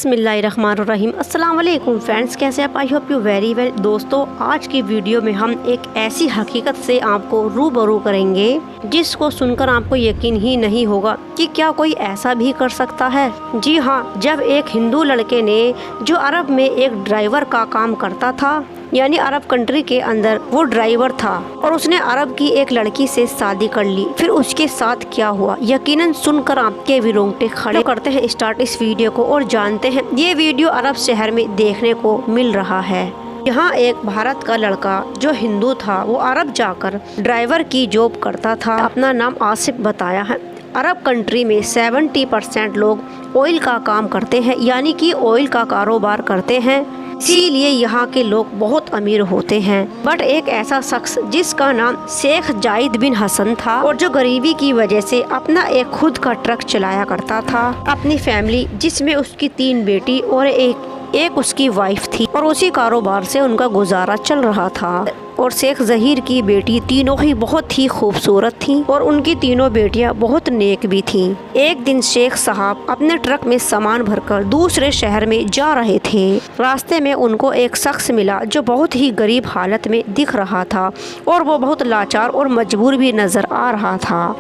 बिस्मिल्लाहिर्रहमानिर्रहीम। अस्सलाम वालेकुम फ्रेंड्स, कैसे आप? I hope you very well. दोस्तों, आज की वीडियो में हम एक ऐसी हकीकत से आपको रूबरू करेंगे जिसको सुनकर आपको यकीन ही नहीं होगा कि क्या कोई ऐसा भी कर सकता है। जी हाँ, जब एक हिंदू लड़के ने जो अरब में एक ड्राइवर का काम करता था, यानी अरब कंट्री के अंदर वो ड्राइवर था, और उसने अरब की एक लड़की से शादी कर ली। फिर उसके साथ क्या हुआ, यकीनन सुनकर आपके भी रोंगटे खड़े। करते हैं स्टार्ट इस वीडियो को और जानते हैं। ये वीडियो अरब शहर में देखने को मिल रहा है। यहाँ एक भारत का लड़का जो हिंदू था, वो अरब जाकर ड्राइवर की जॉब करता था। अपना नाम आसिफ बताया है। अरब कंट्री में 70% लोग ऑयल का काम करते हैं, यानी कि ऑयल का कारोबार करते हैं, इसीलिए यहाँ के लोग बहुत अमीर होते हैं। बट एक ऐसा शख्स जिसका नाम शेख जाहिद बिन हसन था, और जो गरीबी की वजह से अपना एक खुद का ट्रक चलाया करता था, अपनी फैमिली जिसमें उसकी 3 बेटी और एक उसकी वाइफ थी, और उसी कारोबार से उनका गुजारा चल रहा था। और शेख जहीर की बेटी तीनों ही बहुत ही खूबसूरत थीं, और उनकी तीनों बेटियां बहुत नेक भी थीं। एक दिन शेख साहब अपने ट्रक में सामान भरकर दूसरे शहर में जा रहे थे। रास्ते में उनको एक शख्स मिला जो बहुत ही गरीब हालत में दिख रहा था, और वो बहुत लाचार और मजबूर भी नजर आ रहा था।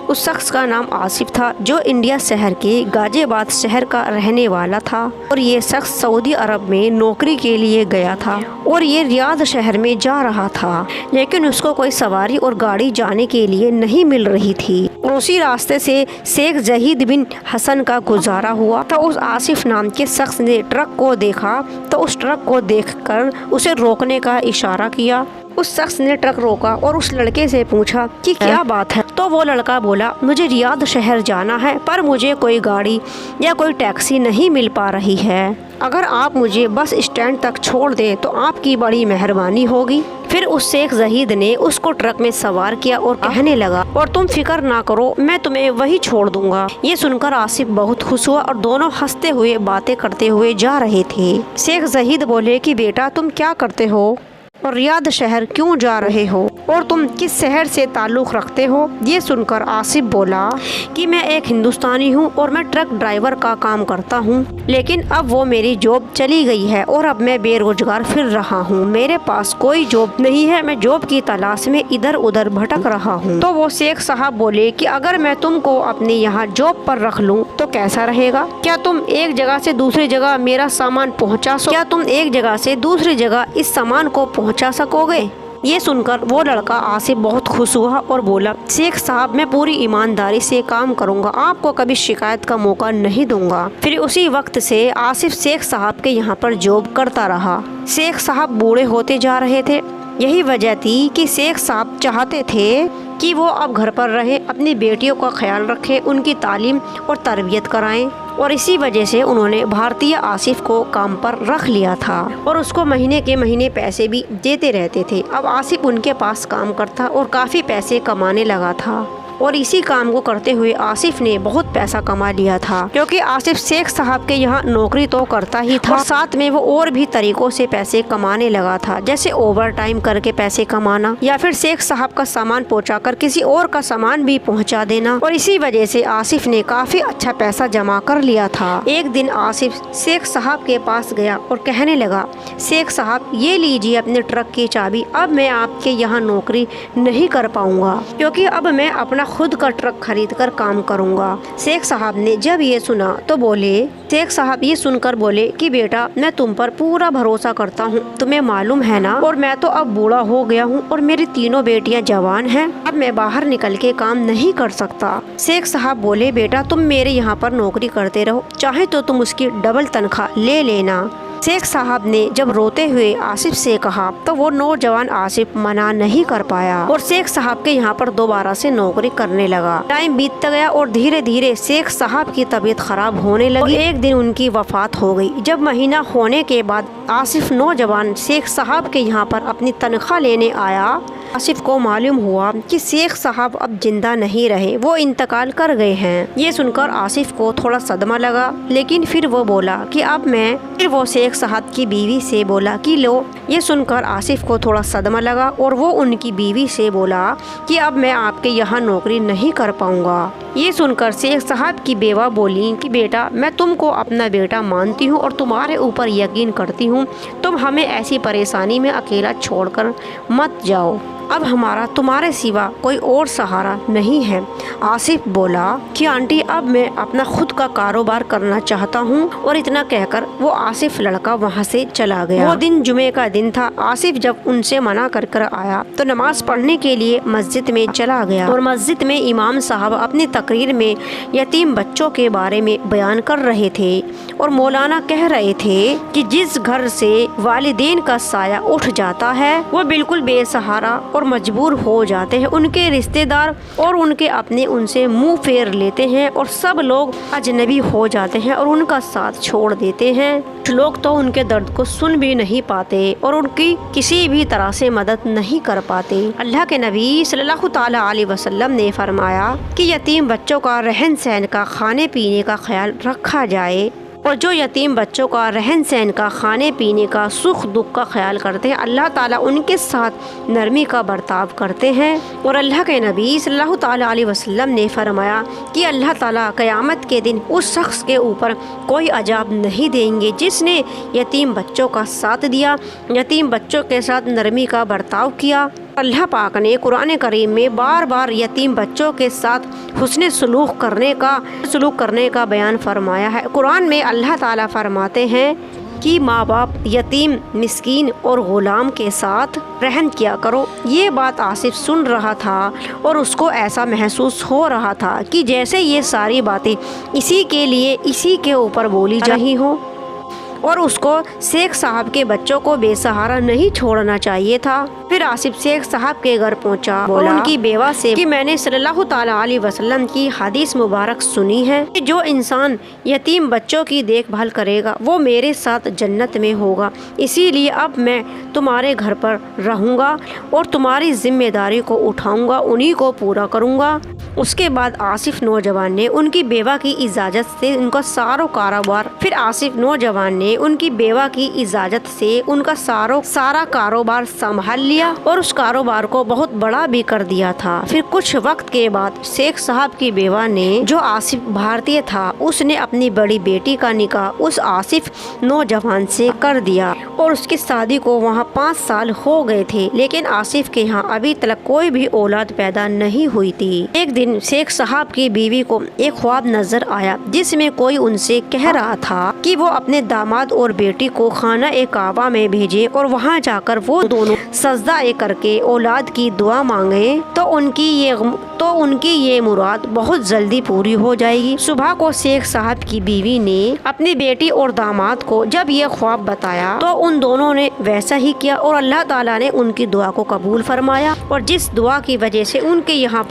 उस शख्स का नाम आसिफ था, जो इंडिया शहर के गाजियाबाद शहर का रहने वाला था, और ये शख्स सऊदी अरब में नौकरी के लिए गया था, और ये रियाद शहर में जा रहा था, लेकिन उसको कोई सवारी और गाड़ी जाने के लिए नहीं मिल रही थी। और उसी रास्ते से शेख जाहिद बिन हसन का गुजारा हुआ। तो उस आसिफ नाम के शख्स ने ट्रक को देखा, तो उस ट्रक को देखकर उसे रोकने का इशारा किया। उस शख्स ने ट्रक रोका और उस लड़के से पूछा कि क्या बात है। तो वो लड़का बोला, मुझे रियाद शहर जाना है, पर मुझे कोई गाड़ी या कोई टैक्सी नहीं मिल पा रही है। अगर आप मुझे बस स्टैंड तक छोड़ दें तो आपकी बड़ी मेहरबानी होगी। फिर उस शेख जाहिद ने उसको ट्रक में सवार किया और कहने लगा, और तुम फिक्र ना करो, मैं तुम्हें वही छोड़ दूंगा। ये सुनकर आसिफ बहुत खुश हुआ, और दोनों हंसते हुए बातें करते हुए जा रहे थे। शेख जाहिद बोले कि बेटा, तुम क्या करते हो और रियाद शहर क्यों जा रहे हो, और तुम किस शहर से ताल्लुक़ रखते हो? ये सुनकर आसिफ बोला कि मैं एक हिंदुस्तानी हूँ और मैं ट्रक ड्राइवर का काम करता हूँ, लेकिन अब वो मेरी जॉब चली गई है और अब मैं बेरोजगार फिर रहा हूँ। मेरे पास कोई जॉब नहीं है, मैं जॉब की तलाश में इधर उधर भटक रहा हूँ। तो वो शेख साहब बोले कि अगर मैं तुमको अपने यहाँ जॉब पर रख लूँ तो कैसा रहेगा? क्या तुम एक जगह से दूसरी जगह मेरा सामान पहुँचा क्या तुम एक जगह से दूसरी जगह इस सामान को पहुँचा सकोगे? ये सुनकर वो लड़का आसिफ बहुत खुश हुआ और बोला, शेख साहब, मैं पूरी ईमानदारी से काम करूंगा, आपको कभी शिकायत का मौका नहीं दूंगा। फिर उसी वक्त से आसिफ शेख साहब के यहाँ पर जॉब करता रहा। शेख साहब बूढ़े होते जा रहे थे। यही वजह थी कि शेख साहब चाहते थे कि वो अब घर पर रहे, अपनी बेटियों का ख्याल रखें, उनकी तालीम और तरबियत कराएं, और इसी वजह से उन्होंने भारतीय आसिफ को काम पर रख लिया था, और उसको महीने के महीने पैसे भी देते रहते थे। अब आसिफ उनके पास काम करता और काफ़ी पैसे कमाने लगा था, और इसी काम को करते हुए आसिफ ने बहुत पैसा कमा लिया था, क्योंकि आसिफ शेख साहब के यहाँ नौकरी तो करता ही था, और साथ में वो और भी तरीकों से पैसे कमाने लगा था, जैसे ओवर टाइम करके पैसे कमाना, या फिर शेख साहब का सामान पहुँचाकर किसी और का सामान भी पहुँचा देना। और इसी वजह से आसिफ ने काफ़ी अच्छा पैसा जमा कर लिया था। एक दिन आसिफ शेख साहब के पास गया और कहने लगा, शेख साहब, ये लीजिए अपने ट्रक की चाबी, अब मैं आपके यहाँ नौकरी नहीं कर पाऊँगा, क्योंकि अब मैं अपना खुद का ट्रक खरीद कर काम करूंगा। शेख साहब ने जब ये सुना तो बोले, शेख साहब ये सुनकर बोले कि बेटा, मैं तुम पर पूरा भरोसा करता हूँ, तुम्हें मालूम है ना, और मैं तो अब बूढ़ा हो गया हूँ और मेरी तीनों बेटियाँ जवान हैं, अब मैं बाहर निकल के काम नहीं कर सकता। शेख साहब बोले, बेटा, तुम मेरे यहाँ पर नौकरी करते रहो, चाहे तो तुम उसकी डबल तनख्वाह ले लेना। शेख साहब ने जब रोते हुए आसिफ से कहा तो वो नौजवान आसिफ मना नहीं कर पाया, और शेख साहब के यहाँ पर दोबारा से नौकरी करने लगा। टाइम बीतता गया और धीरे धीरे शेख साहब की तबीयत खराब होने लगी। एक दिन उनकी वफात हो गई। जब महीना होने के बाद आसिफ नौजवान शेख साहब के यहाँ पर अपनी तनख्वाह लेने आया, आसिफ को मालूम हुआ कि शेख साहब अब जिंदा नहीं रहे, वो इंतकाल कर गए हैं। ये सुनकर आसिफ को थोड़ा सदमा लगा, लेकिन फिर वो बोला कि अब मैं फिर वो शेख साहब की बीवी से बोला कि लो। ये सुनकर आसिफ को थोड़ा सदमा लगा, और वो उनकी बीवी से बोला कि अब मैं आपके यहाँ नौकरी नहीं कर पाऊँगा। ये सुनकर शेख साहब की बेवा बोली कि बेटा, मैं तुमको अपना बेटा मानती हूँ और तुम्हारे ऊपर यकीन करती हूँ। तुम हमें ऐसी परेशानी में अकेला छोड़कर मत जाओ। अब हमारा तुम्हारे सिवा कोई और सहारा नहीं है। आसिफ बोला कि आंटी, अब मैं अपना खुद का कारोबार करना चाहता हूँ। और इतना कहकर वो आसिफ लड़का वहाँ से चला गया। वो दिन जुमे का दिन था। आसिफ जब उनसे मना कर कर आया तो नमाज पढ़ने के लिए मस्जिद में चला गया। और मस्जिद में इमाम साहब अपनी तकरीर में यतीम बच्चों के बारे में बयान कर रहे थे और मौलाना कह रहे थे कि जिस घर से वालिदैन का साया उठ जाता है वो बिल्कुल बेसहारा और मजबूर हो जाते हैं। उनके रिश्तेदार और उनके अपने उनसे मुंह फेर लेते हैं और सब लोग अजनबी हो जाते हैं और उनका साथ छोड़ देते हैं। कुछ लोग तो उनके दर्द को सुन भी नहीं पाते और उनकी किसी भी तरह से मदद नहीं कर पाते। अल्लाह के नबी सल्लल्लाहु ताला अलैहि वसल्लम ने फरमाया कि यतीम बच्चों का रहन सहन का, खाने पीने का ख्याल रखा जाए और जो यतीम बच्चों का रहन सहन का, खाने पीने का, सुख दुख का ख्याल करते हैं, अल्लाह ताला उनके साथ नरमी का बर्ताव करते हैं। और अल्लाह के नबी सल्लल्लाहु ताला अलैहि वसल्लम ने फरमाया कि अल्लाह ताला क़यामत के दिन उस शख्स के ऊपर कोई अजाब नहीं देंगे जिसने यतीम बच्चों का साथ दिया, यतीम बच्चों के साथ नरमी का बर्ताव किया। अल्लाह पाक ने कुरान करीम में बार बार यतीम बच्चों के साथ हुस्न सलूक करने का बयान फरमाया है। कुरान में अल्लाह ताला फरमाते हैं कि माँ बाप, यतीम, मिस्कीन और गुलाम के साथ रहम किया करो। ये बात आसिफ सुन रहा था और उसको ऐसा महसूस हो रहा था कि जैसे ये सारी बातें इसी के ऊपर बोली जा रही हों और उसको शेख साहब के बच्चों को बेसहारा नहीं छोड़ना चाहिए था। फिर आसिफ शेख साहब के घर पहुंचा और उनकी बेवा से कि मैंने सल्लल्लाहु ताला अलैहि वसल्लम की हदीस मुबारक सुनी है कि जो इंसान यतीम बच्चों की देखभाल करेगा वो मेरे साथ जन्नत में होगा। इसीलिए अब मैं तुम्हारे घर पर रहूँगा और तुम्हारी जिम्मेदारी को उठाऊँगा, उन्हीं को पूरा करूँगा। उसके बाद आसिफ नौजवान ने उनकी बेवा की इजाज़त से उनका सारा कारोबार संभाल लिया और उस कारोबार को बहुत बड़ा भी कर दिया था। फिर कुछ वक्त के बाद शेख साहब की बेवा ने, जो आसिफ भारतीय था, उसने अपनी बड़ी बेटी का निकाह उस आसिफ नौजवान से कर दिया और उसकी शादी को वहाँ 5 साल हो गए थे। लेकिन आसिफ के यहाँ अभी तक कोई भी औलाद पैदा नहीं हुई थी। एक दिन शेख साहब की बीवी को एक ख्वाब नजर आया जिसमें कोई उनसे कह रहा था कि वो अपने दामाद और बेटी को खाना ए काबा में भेजे और वहाँ जाकर वो दोनों सजदा करके औलाद की दुआ मांगे तो उनकी ये मुराद बहुत जल्दी पूरी हो जाएगी। सुबह को शेख साहब की बीवी ने अपनी बेटी और दामाद को जब ये ख्वाब बताया तो उन दोनों ने वैसा ही किया और अल्लाह ताला ने उनकी दुआ को कबूल फरमाया। और जिस दुआ की वजह से उनके यहाँ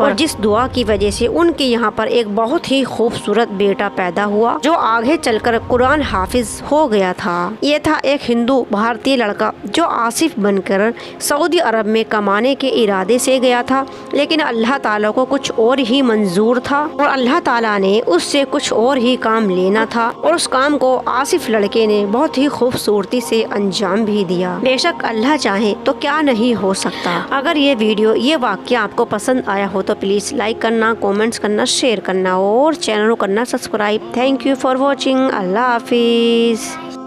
पर एक बहुत ही खूबसूरत बेटा पैदा हुआ जो आगे चलकर कुरान हाफिज हो गया था। ये था एक हिंदू भारतीय लड़का जो आसिफ बनकर सऊदी अरब में कमाने के इरादे से गया था, लेकिन अल्लाह ताला को कुछ और ही मंजूर था और अल्लाह ताला ने उससे कुछ और ही काम लेना था और उस काम को आसिफ लड़के ने बहुत ही खूबसूरती से अंजाम भी दिया। बेशक अल्लाह चाहे तो क्या नहीं हो सकता। अगर ये वाक्य आपको पसंद आया हो तो प्लीज लाइक करना, कमेंट्स करना, शेयर करना और चैनल को करना subscribe. Thank you for watching. Allah Hafiz.